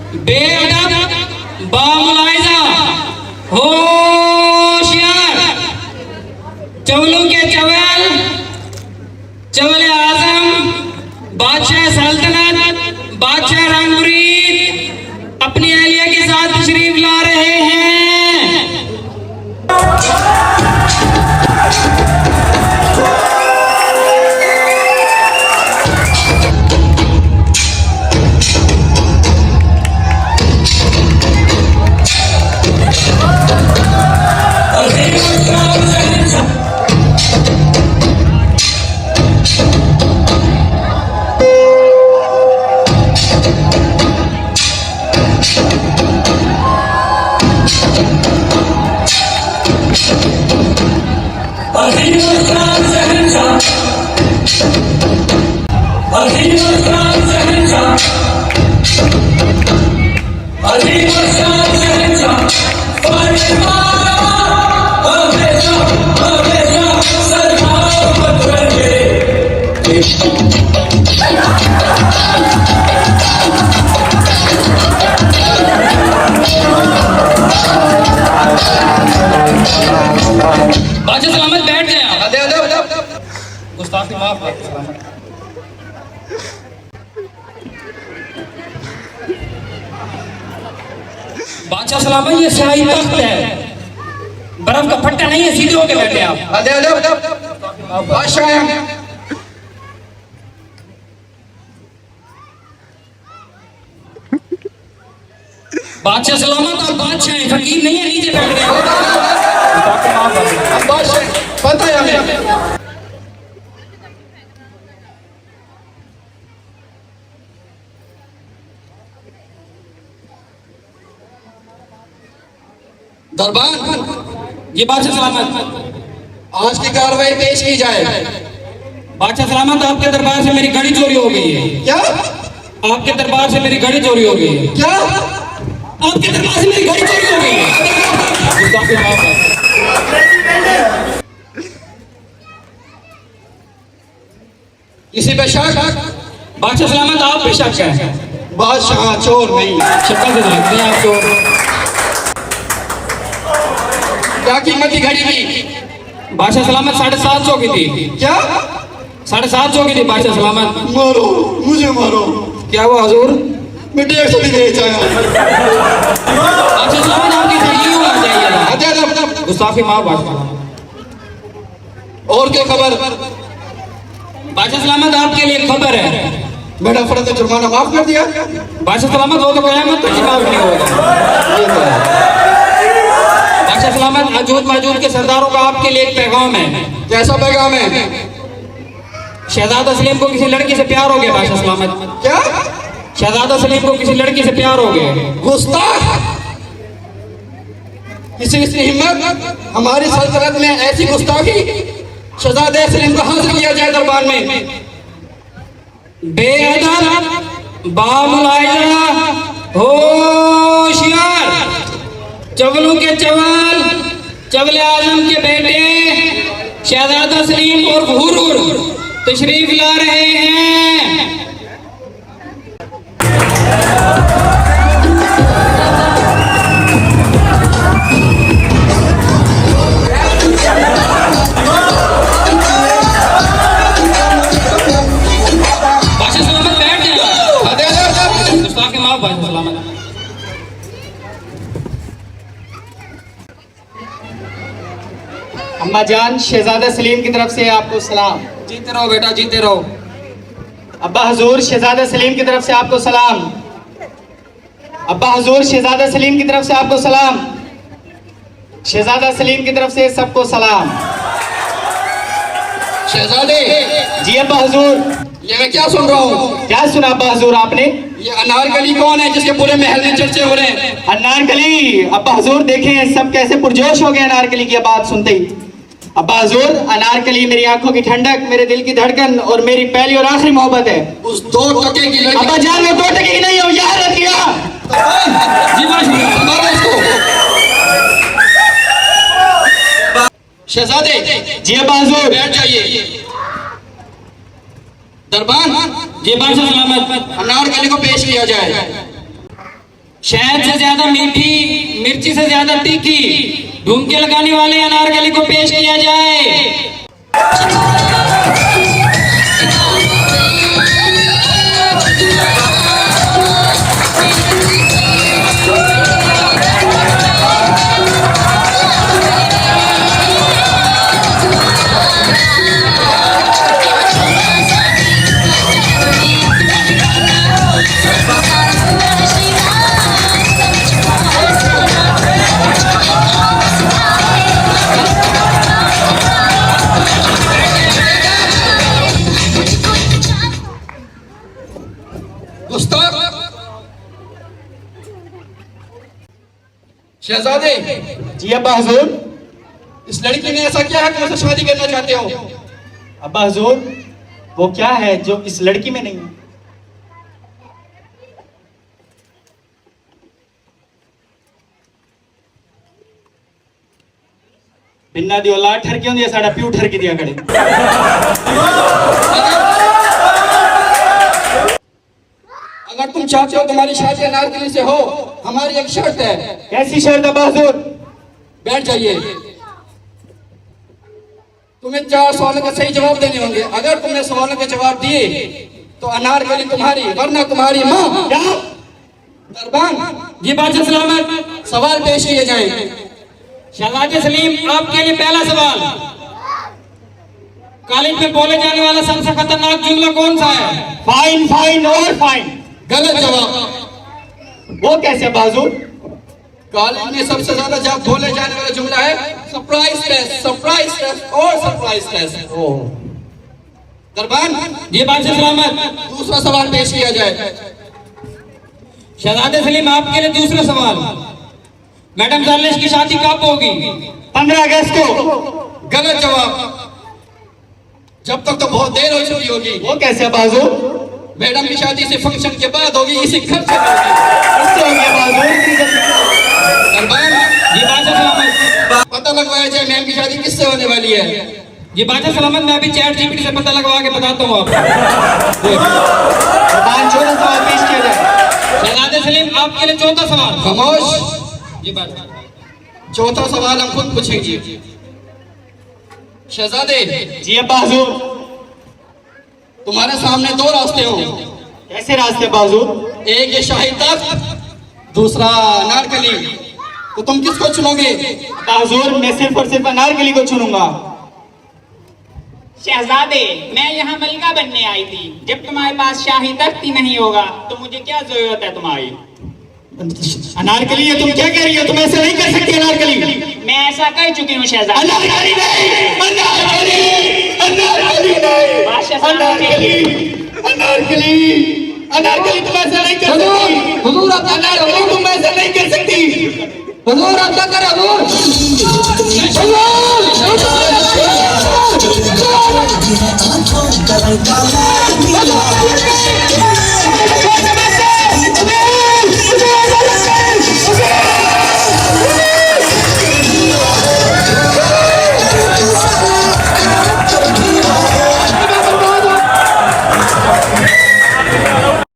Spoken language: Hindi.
बेअदब बामुलाइजा होशियार, चवलों के चवल, चवल आजम, बादशाह सल्तनत, बादशाह रंगुरीद अपनी अहलिया के साथ तशरीफ ला रहे हैं। बादशाह सलामत बैठ जाए। गुस्ताखी माफ कर। बादशाह सलामत ये शाही तख्त है, बर्फ का फट्टा नहीं है, सीधे होके बैठे आप। बादशाह बादशाह सलामत और बादशाह है, फकीर नहीं है, नीचे बैठ गए। पता है हमें। दरबार ये बादशाह सलामत, आज की कार्रवाई पेश की जाए। बादशाह सलामत आपके दरबार से मेरी घड़ी चोरी हो गई है। क्या? आपके दरबार से मेरी घड़ी चोरी हो गई है। क्या? आपके दरबार से मेरी घड़ी चोरी हो गई है। किसी पे शक? बादशाह सलामत आप पे शक है। बादशाह चोर नहीं, शक्ल से लगते हैं आप चोर। क्या कीमत की घड़ी की? बादशाह सलामत 750 की थी। क्या? 750 की थी बादशाह सलामत। मारो, मुझे मारो। क्या हुआ हुजूर? मैं 150 भी दे चाहे। बादशाह सलामत आपकी घड़ी क्यों आ जाइए? गुस्ताखी माफ बादशाह। और क्या खबर? बादशाह सलामत आपके लिए खबर है। बेटा फर्द जुर्माना माफ कर दिया। बादशाह सलामत हो तो क़यामत तक माफ नहीं होगा। ये तो है। बादशाह सलामत अजूद मौजूद के सरदारों का आपके लिए एक पैगाम है। कैसा पैगाम है? शहजादा सलीम को किसी लड़की से प्यार हो गया। बादशाह सलामत क्या? शहजादा सलीम को किसी लड़की से प्यार हो गया। गुस्ताख! किसी की हिम्मत हमारी सल्तनत में ऐसी गुस्ताखी? शहजादे सलीम को हाजिर किया जाए दरबार में। बेअदब बामुलाइजा होशियार, चवलों के चवल, चवल आजम के बेटे शहजादा सलीम और हुरूर तशरीफ ला रहे हैं। बादशाह सलामत बैठ जाए। गुस्ताखी माफ बादशाह सलामत। अम्मा जान, शहजादा सलीम की तरफ से आपको सलाम। जीते रहो बेटा, जीते रहो। अब्बा हजूर, शहजादा सलीम की तरफ से आपको सलाम। अब्बा हजूर, शहजादा सलीम की तरफ से आपको सलाम। शहजादा सलीम की तरफ से सबको सलाम। शहजादे! जी अब्बा हजूर। ये मैं क्या सुन रहा हूँ? क्या सुना अब्बा हजूर आपने? ये अनारकली कौन है जिसके पूरे महल में चर्चे हो रहे हैं? अनारकली! अब्बा हजूर देखें सब कैसे पुरजोश हो गए अनारकली की बात सुनते ही। अब्बा हजूर, अनारकली मेरी आंखों की ठंडक, मेरे दिल की धड़कन और मेरी पहली और आखिरी मोहब्बत है। उस 2 टके की लड़की। अब्बा जान, मैं 2 टके की नहीं हूँ, याद रखिएगा। शहजादे! जी अब्बा हजूर। बैठ जाइए। दरबान जी बादशाह सलामत। अनारकली को पेश किया जाए। शहद से ज्यादा मीठी, मिर्ची से ज्यादा तीखी, ढूंढके लगाने वाले अनारकली को पेश किया जाए। गुस्ताख शहजादे, जी अब्बा हुजूर। इस लड़की ने ऐसा क्या है कि मुझसे शादी करना चाहते हो? अब्बा हुजूर, वो क्या है जो इस लड़की में नहीं है? बिन्ना दी औलाद ठरकी होंदी है, साडा प्यू ठरकी दिया करे। अगर तुम चाहते हो तुम्हारी शादी अनारकली से हो, हमारी एक शर्त है। कैसी शर्त अब्बा हुजूर? बैठ जाइए। तुम्हें 4 सवालों का सही जवाब देने होंगे। अगर तुमने सवालों के जवाब दिए तो अनारकली तुम्हारी, वरना तुम्हारी माँ। क्या? दरबान, जी बादशाह सलामत। सवाल पेश किए जाए। शहजादे सलीम, आपके लिए पहला सवाल। कॉलेज में बोले जाने वाला सबसे खतरनाक जुमला कौन सा है? फाइन फाइन और फाइन। गलत जवाब। वो कैसे अब्बा हुजूर? कॉलेज में सबसे ज्यादा जब बोले जाने वाला जुमला है सरप्राइज टेस्ट, सरप्राइज टेस्ट और सरप्राइज टेस्ट। दरबान, जी बादशाह सलामत। दूसरा सवाल पेश किया जाए। शहजादे सलीम, आपके लिए दूसरा सवाल। मैडम जालिश की शादी कब होगी? 15 अगस्त को। गलत जवाब। जब तक तो बहुत देर हो चुकी होगी। वो कैसे अब्बा हुजूर? मैडम की शादी से फंक्शन के बाद होगी, इसी घर से होगी। कैसे होगी अब्बा हुजूर? दरबान, जी बादशाह सलामत। पता लगवाया जाए मैम की शादी किससे होने वाली है। जी बादशाह सलामत, मैं अभी चैट जीपीटी से पता लगवा के बताता हूँ आपको। जबान छोड़ा, सवाल पेश किया जाए। शहजादे सलीम, आपके लिए चौथा सवाल। खामोश। जी बादशाह। चौथा सवाल हम खुद पूछेंगे। शहजादे, जी अब्बा हुजूर। तुम्हारे सामने 2 रास्ते हों। कैसे रास्ते अब्बा हुजूर? एक ये शाही तख्त, दूसरा अनारकली। तो तुम किसको चुनोगे? अब्बा हुजूर, मैं सिर्फ और सिर्फ अनारकली को चुनूंगा। शहजादे, मैं यहाँ मलिका बनने आई थी। जब तुम्हारे पास शाही तख्त ही नहीं होगा तो मुझे क्या जरूरत है तुम्हारी? अनारकली है, तुम क्या कह रही हो? तुम ऐसे नहीं कर सकती अनारकली। मैं ऐसा कर चुकी हूँ शहजादे। अनारकली नहीं, अनारकली, अनारकली नहीं, बादशाह साहब, अनारकली, अनारकली तुम ऐसा नहीं कर सकती। हुजूर, आप अनारकली तुम ऐसा नहीं कर सकती। हुजूर, आप क्या कर रहे हो? हुजूर,